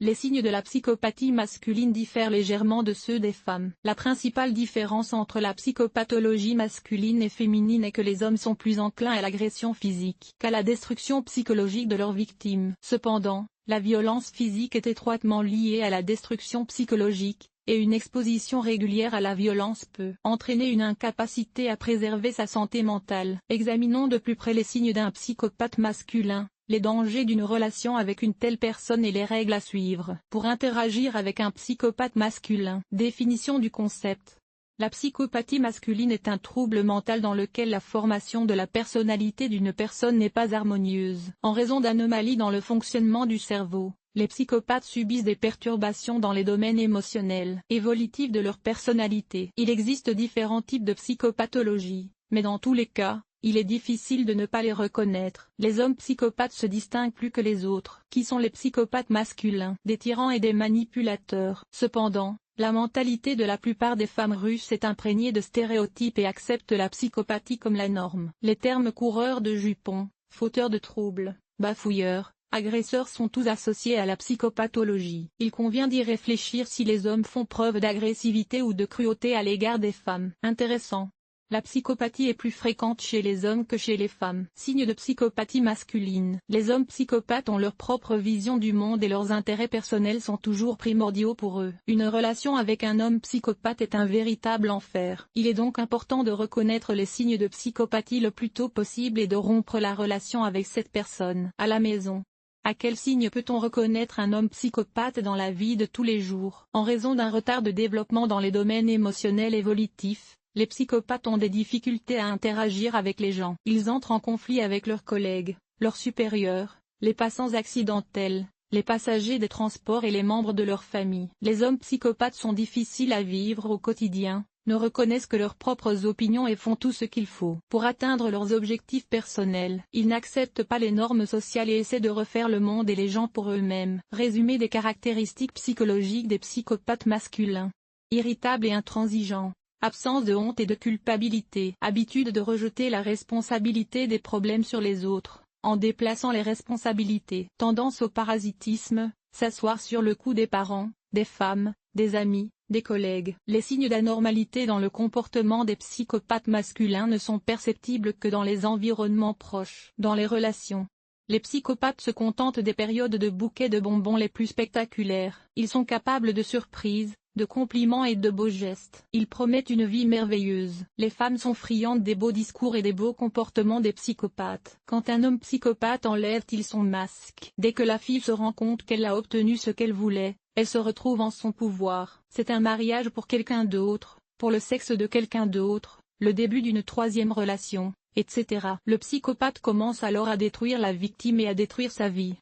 Les signes de la psychopathie masculine diffèrent légèrement de ceux des femmes. La principale différence entre la psychopathologie masculine et féminine est que les hommes sont plus enclins à l'agression physique qu'à la destruction psychologique de leurs victimes. Cependant, la violence physique est étroitement liée à la destruction psychologique, et une exposition régulière à la violence peut entraîner une incapacité à préserver sa santé mentale. Examinons de plus près les signes d'un psychopathe masculin, les dangers d'une relation avec une telle personne et les règles à suivre pour interagir avec un psychopathe masculin. Définition du concept. La psychopathie masculine est un trouble mental dans lequel la formation de la personnalité d'une personne n'est pas harmonieuse. En raison d'anomalies dans le fonctionnement du cerveau, les psychopathes subissent des perturbations dans les domaines émotionnels et volitifs de leur personnalité. Il existe différents types de psychopathologie, mais dans tous les cas, il est difficile de ne pas les reconnaître. Les hommes psychopathes se distinguent plus que les autres. Qui sont les psychopathes masculins? Des tyrans et des manipulateurs. Cependant, la mentalité de la plupart des femmes russes est imprégnée de stéréotypes et accepte la psychopathie comme la norme. Les termes coureurs de jupons, fauteurs de troubles, bafouilleurs, agresseurs sont tous associés à la psychopathologie. Il convient d'y réfléchir si les hommes font preuve d'agressivité ou de cruauté à l'égard des femmes. Intéressant. La psychopathie est plus fréquente chez les hommes que chez les femmes. Signe de psychopathie masculine. Les hommes psychopathes ont leur propre vision du monde et leurs intérêts personnels sont toujours primordiaux pour eux. Une relation avec un homme psychopathe est un véritable enfer. Il est donc important de reconnaître les signes de psychopathie le plus tôt possible et de rompre la relation avec cette personne. À la maison. À quel signe peut-on reconnaître un homme psychopathe dans la vie de tous les jours? En raison d'un retard de développement dans les domaines émotionnels et volitifs, les psychopathes ont des difficultés à interagir avec les gens. Ils entrent en conflit avec leurs collègues, leurs supérieurs, les passants accidentels, les passagers des transports et les membres de leur famille. Les hommes psychopathes sont difficiles à vivre au quotidien, ne reconnaissent que leurs propres opinions et font tout ce qu'il faut pour atteindre leurs objectifs personnels. Ils n'acceptent pas les normes sociales et essaient de refaire le monde et les gens pour eux-mêmes. Résumé des caractéristiques psychologiques des psychopathes masculins. Irritables et intransigeants. Absence de honte et de culpabilité. Habitude de rejeter la responsabilité des problèmes sur les autres, en déplaçant les responsabilités. Tendance au parasitisme, s'asseoir sur le cou des parents, des femmes, des amis, des collègues. Les signes d'anormalité dans le comportement des psychopathes masculins ne sont perceptibles que dans les environnements proches. Dans les relations, les psychopathes se contentent des périodes de bouquets de bonbons les plus spectaculaires. Ils sont capables de surprises, de compliments et de beaux gestes. Ils promettent une vie merveilleuse. Les femmes sont friandes des beaux discours et des beaux comportements des psychopathes. Quand un homme psychopathe enlève-t-il son masque? Dès que la fille se rend compte qu'elle a obtenu ce qu'elle voulait, elle se retrouve en son pouvoir. C'est un mariage pour quelqu'un d'autre, pour le sexe de quelqu'un d'autre, le début d'une troisième relation, etc. Le psychopathe commence alors à détruire la victime et à détruire sa vie.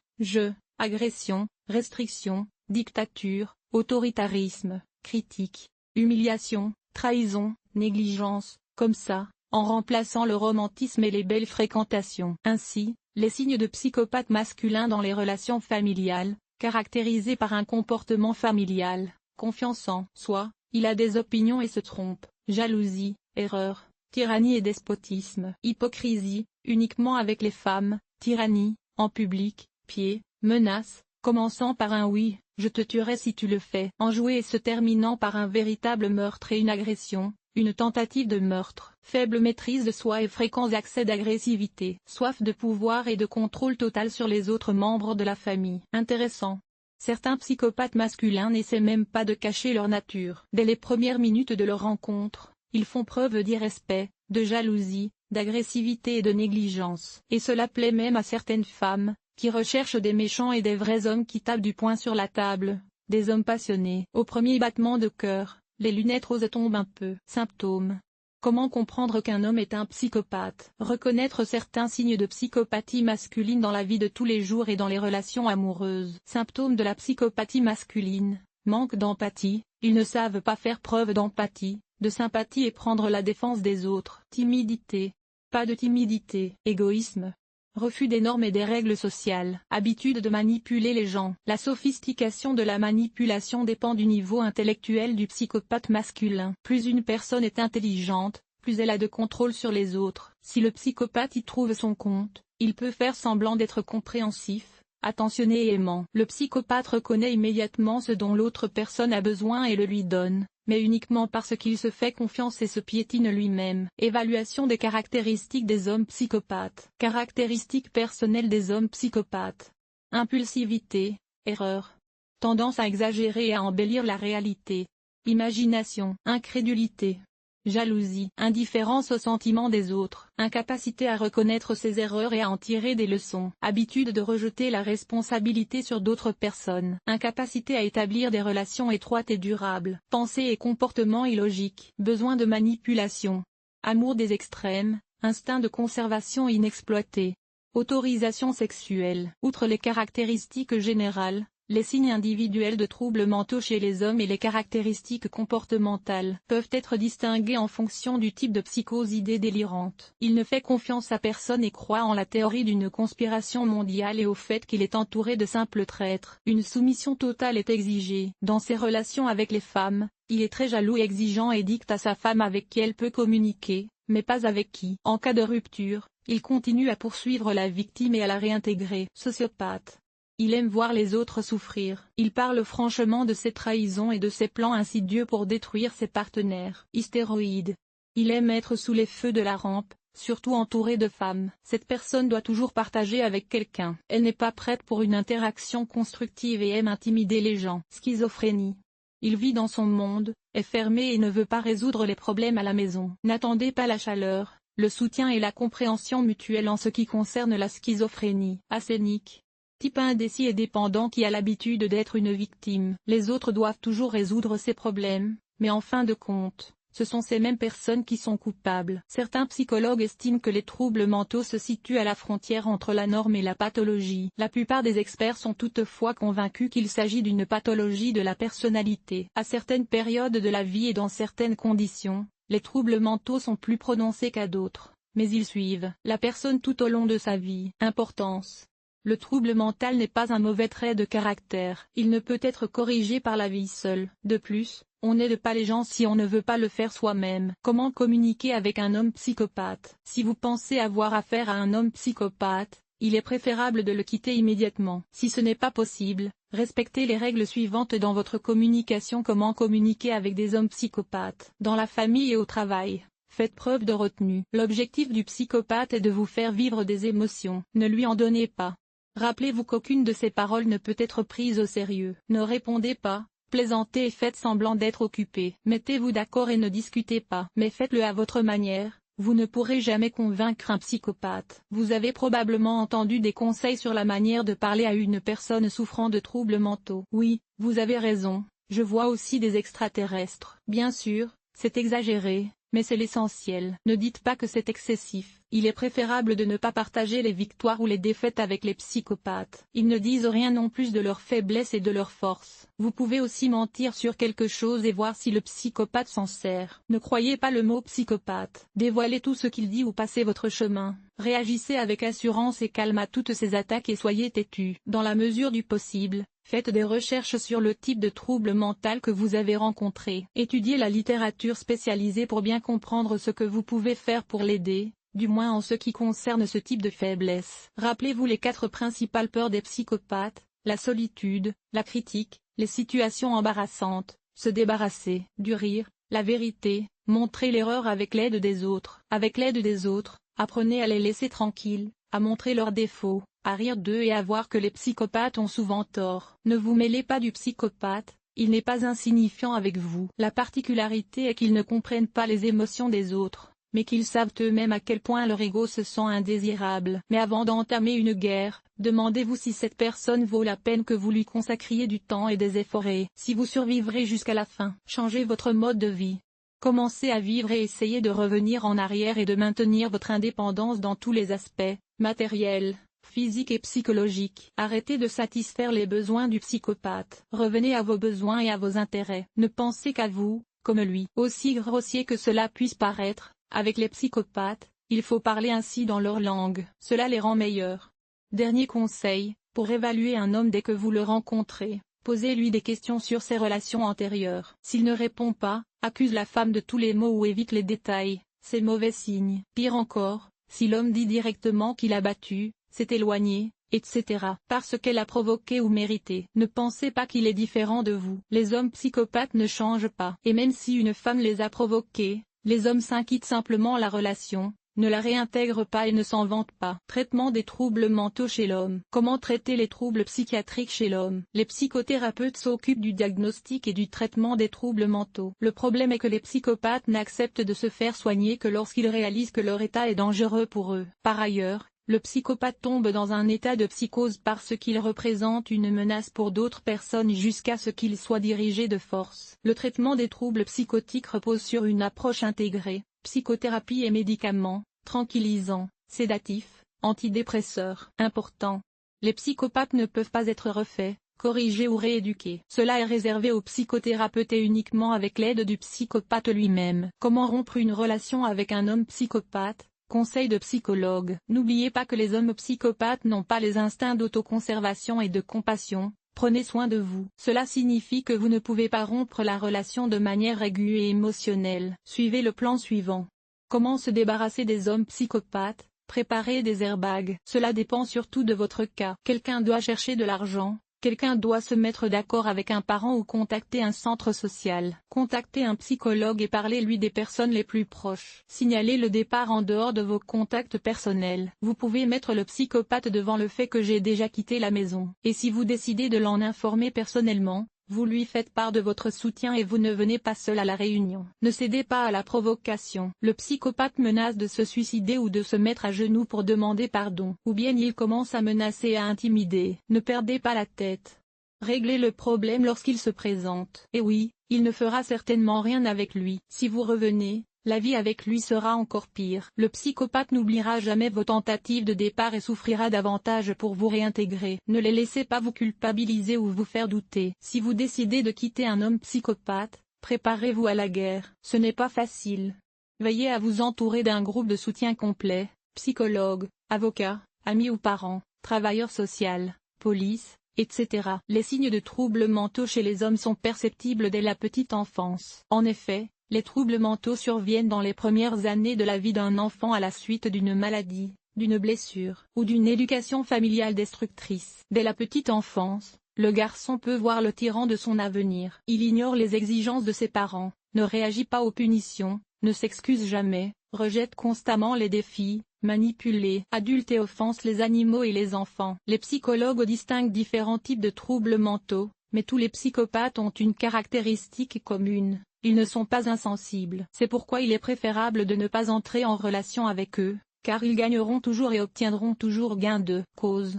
Agression, restriction, dictature, autoritarisme, critique, humiliation, trahison, négligence, comme ça, en remplaçant le romantisme et les belles fréquentations. Ainsi, les signes de psychopathe masculin dans les relations familiales, caractérisés par un comportement familial, confiance en soi, il a des opinions et se trompe, jalousie, erreur, tyrannie et despotisme, hypocrisie, uniquement avec les femmes, tyrannie, en public, pied, menace, commençant par un oui, je te tuerai si tu le fais, enjoué et se terminant par un véritable meurtre et une agression, une tentative de meurtre, faible maîtrise de soi et fréquents accès d'agressivité, soif de pouvoir et de contrôle total sur les autres membres de la famille. Intéressant. Certains psychopathes masculins n'essaient même pas de cacher leur nature. Dès les premières minutes de leur rencontre, ils font preuve d'irrespect, de jalousie, d'agressivité et de négligence. Et cela plaît même à certaines femmes, qui recherchent des méchants et des vrais hommes qui tapent du poing sur la table, des hommes passionnés. Au premier battement de cœur, les lunettes roses tombent un peu. Symptômes. Comment comprendre qu'un homme est un psychopathe? Reconnaître certains signes de psychopathie masculine dans la vie de tous les jours et dans les relations amoureuses. Symptômes de la psychopathie masculine. Manque d'empathie, ils ne savent pas faire preuve d'empathie, de sympathie et prendre la défense des autres. Timidité. Pas de timidité. Égoïsme. Refus des normes et des règles sociales. Habitude de manipuler les gens. La sophistication de la manipulation dépend du niveau intellectuel du psychopathe masculin. Plus une personne est intelligente, plus elle a de contrôle sur les autres. Si le psychopathe y trouve son compte, il peut faire semblant d'être compréhensif, attentionné et aimant. Le psychopathe reconnaît immédiatement ce dont l'autre personne a besoin et le lui donne, mais uniquement parce qu'il se fait confiance et se piétine lui-même. Évaluation des caractéristiques des hommes psychopathes. Caractéristiques personnelles des hommes psychopathes. Impulsivité, erreur. Tendance à exagérer et à embellir la réalité. Imagination, incrédulité. Jalousie, indifférence aux sentiments des autres, incapacité à reconnaître ses erreurs et à en tirer des leçons, habitude de rejeter la responsabilité sur d'autres personnes, incapacité à établir des relations étroites et durables, pensée et comportement illogiques, besoin de manipulation, amour des extrêmes, instinct de conservation inexploité, autorisation sexuelle. Outre les caractéristiques générales, les signes individuels de troubles mentaux chez les hommes et les caractéristiques comportementales peuvent être distingués en fonction du type de psychose idée délirante. Il ne fait confiance à personne et croit en la théorie d'une conspiration mondiale et au fait qu'il est entouré de simples traîtres. Une soumission totale est exigée. Dans ses relations avec les femmes, il est très jaloux et exigeant et dicte à sa femme avec qui elle peut communiquer, mais pas avec qui. En cas de rupture, il continue à poursuivre la victime et à la réintégrer. Sociopathe. Il aime voir les autres souffrir. Il parle franchement de ses trahisons et de ses plans insidieux pour détruire ses partenaires. Hystéroïde. Il aime être sous les feux de la rampe, surtout entouré de femmes. Cette personne doit toujours partager avec quelqu'un. Elle n'est pas prête pour une interaction constructive et aime intimider les gens. Schizophrénie. Il vit dans son monde, est fermé et ne veut pas résoudre les problèmes à la maison. N'attendez pas la chaleur, le soutien et la compréhension mutuelle en ce qui concerne la schizophrénie. Acénique. Type indécis et dépendant qui a l'habitude d'être une victime. Les autres doivent toujours résoudre ses problèmes, mais en fin de compte, ce sont ces mêmes personnes qui sont coupables. Certains psychologues estiment que les troubles mentaux se situent à la frontière entre la norme et la pathologie. La plupart des experts sont toutefois convaincus qu'il s'agit d'une pathologie de la personnalité. À certaines périodes de la vie et dans certaines conditions, les troubles mentaux sont plus prononcés qu'à d'autres, mais ils suivent la personne tout au long de sa vie. Importance. Le trouble mental n'est pas un mauvais trait de caractère. Il ne peut être corrigé par la vie seule. De plus, on n'aide pas les gens si on ne veut pas le faire soi-même. Comment communiquer avec un homme psychopathe? Si vous pensez avoir affaire à un homme psychopathe, il est préférable de le quitter immédiatement. Si ce n'est pas possible, respectez les règles suivantes dans votre communication. Comment communiquer avec des hommes psychopathes? Dans la famille et au travail. Faites preuve de retenue. L'objectif du psychopathe est de vous faire vivre des émotions. Ne lui en donnez pas. Rappelez-vous qu'aucune de ces paroles ne peut être prise au sérieux. Ne répondez pas, plaisantez et faites semblant d'être occupé. Mettez-vous d'accord et ne discutez pas. Mais faites-le à votre manière, vous ne pourrez jamais convaincre un psychopathe. Vous avez probablement entendu des conseils sur la manière de parler à une personne souffrant de troubles mentaux. Oui, vous avez raison, je vois aussi des extraterrestres. Bien sûr, c'est exagéré, mais c'est l'essentiel. Ne dites pas que c'est excessif. Il est préférable de ne pas partager les victoires ou les défaites avec les psychopathes. Ils ne disent rien non plus de leurs faiblesses et de leurs forces. Vous pouvez aussi mentir sur quelque chose et voir si le psychopathe s'en sert. Ne croyez pas le mot psychopathe. Dévoilez tout ce qu'il dit ou passez votre chemin. Réagissez avec assurance et calme à toutes ces attaques et soyez têtu. Dans la mesure du possible, faites des recherches sur le type de trouble mental que vous avez rencontré. Étudiez la littérature spécialisée pour bien comprendre ce que vous pouvez faire pour l'aider, du moins en ce qui concerne ce type de faiblesse. Rappelez-vous les 4 principales peurs des psychopathes: la solitude, la critique, les situations embarrassantes, se débarrasser du rire, la vérité, montrer l'erreur avec l'aide des autres. Avec l'aide des autres, apprenez à les laisser tranquilles, à montrer leurs défauts, à rire d'eux et à voir que les psychopathes ont souvent tort. Ne vous mêlez pas du psychopathe, il n'est pas insignifiant avec vous. La particularité est qu'ils ne comprennent pas les émotions des autres, mais qu'ils savent eux-mêmes à quel point leur ego se sent indésirable. Mais avant d'entamer une guerre, demandez-vous si cette personne vaut la peine que vous lui consacriez du temps et des efforts et si vous survivrez jusqu'à la fin. Changez votre mode de vie. Commencez à vivre et essayez de revenir en arrière et de maintenir votre indépendance dans tous les aspects, matériels, physiques et psychologiques. Arrêtez de satisfaire les besoins du psychopathe. Revenez à vos besoins et à vos intérêts. Ne pensez qu'à vous, comme lui. Aussi grossier que cela puisse paraître, avec les psychopathes, il faut parler ainsi dans leur langue. Cela les rend meilleurs. Dernier conseil, pour évaluer un homme dès que vous le rencontrez, posez-lui des questions sur ses relations antérieures. S'il ne répond pas, accuse la femme de tous les maux ou évite les détails, c'est mauvais signe. Pire encore, si l'homme dit directement qu'il a battu, s'est éloigné, etc. parce qu'elle a provoqué ou mérité. Ne pensez pas qu'il est différent de vous. Les hommes psychopathes ne changent pas. Et même si une femme les a provoqués, les hommes quittent simplement la relation, ne la réintègrent pas et ne s'en vantent pas. Traitement des troubles mentaux chez l'homme. Comment traiter les troubles psychiatriques chez l'homme? Les psychothérapeutes s'occupent du diagnostic et du traitement des troubles mentaux. Le problème est que les psychopathes n'acceptent de se faire soigner que lorsqu'ils réalisent que leur état est dangereux pour eux. Par ailleurs, le psychopathe tombe dans un état de psychose parce qu'il représente une menace pour d'autres personnes jusqu'à ce qu'il soit dirigé de force. Le traitement des troubles psychotiques repose sur une approche intégrée, psychothérapie et médicaments, tranquillisants, sédatifs, antidépresseurs. Important. Les psychopathes ne peuvent pas être refaits, corrigés ou rééduqués. Cela est réservé aux psychothérapeutes et uniquement avec l'aide du psychopathe lui-même. Comment rompre une relation avec un homme psychopathe? Conseil de psychologue. N'oubliez pas que les hommes psychopathes n'ont pas les instincts d'autoconservation et de compassion. Prenez soin de vous. Cela signifie que vous ne pouvez pas rompre la relation de manière aiguë et émotionnelle. Suivez le plan suivant. Comment se débarrasser des hommes psychopathes? Préparez des airbags. Cela dépend surtout de votre cas. Quelqu'un doit chercher de l'argent. Quelqu'un doit se mettre d'accord avec un parent ou contacter un centre social. Contactez un psychologue et parlez-lui des personnes les plus proches. Signalez le départ en dehors de vos contacts personnels. Vous pouvez mettre le psychopathe devant le fait que j'ai déjà quitté la maison. Et si vous décidez de l'en informer personnellement, vous lui faites part de votre soutien et vous ne venez pas seul à la réunion. Ne cédez pas à la provocation. Le psychopathe menace de se suicider ou de se mettre à genoux pour demander pardon. Ou bien il commence à menacer et à intimider. Ne perdez pas la tête. Réglez le problème lorsqu'il se présente. Et oui, il ne fera certainement rien avec lui. Si vous revenez, la vie avec lui sera encore pire. Le psychopathe n'oubliera jamais vos tentatives de départ et souffrira davantage pour vous réintégrer. Ne les laissez pas vous culpabiliser ou vous faire douter. Si vous décidez de quitter un homme psychopathe, préparez-vous à la guerre. Ce n'est pas facile. Veillez à vous entourer d'un groupe de soutien complet, psychologue, avocat, amis ou parents, travailleurs sociaux, police, etc. Les signes de troubles mentaux chez les hommes sont perceptibles dès la petite enfance. En effet, les troubles mentaux surviennent dans les premières années de la vie d'un enfant à la suite d'une maladie, d'une blessure ou d'une éducation familiale destructrice. Dès la petite enfance, le garçon peut voir le tyran de son avenir. Il ignore les exigences de ses parents, ne réagit pas aux punitions, ne s'excuse jamais, rejette constamment les défis, manipule les adultes et offense les animaux et les enfants. Les psychologues distinguent différents types de troubles mentaux, mais tous les psychopathes ont une caractéristique commune. Ils ne sont pas insensibles. C'est pourquoi il est préférable de ne pas entrer en relation avec eux, car ils gagneront toujours et obtiendront toujours gain de cause.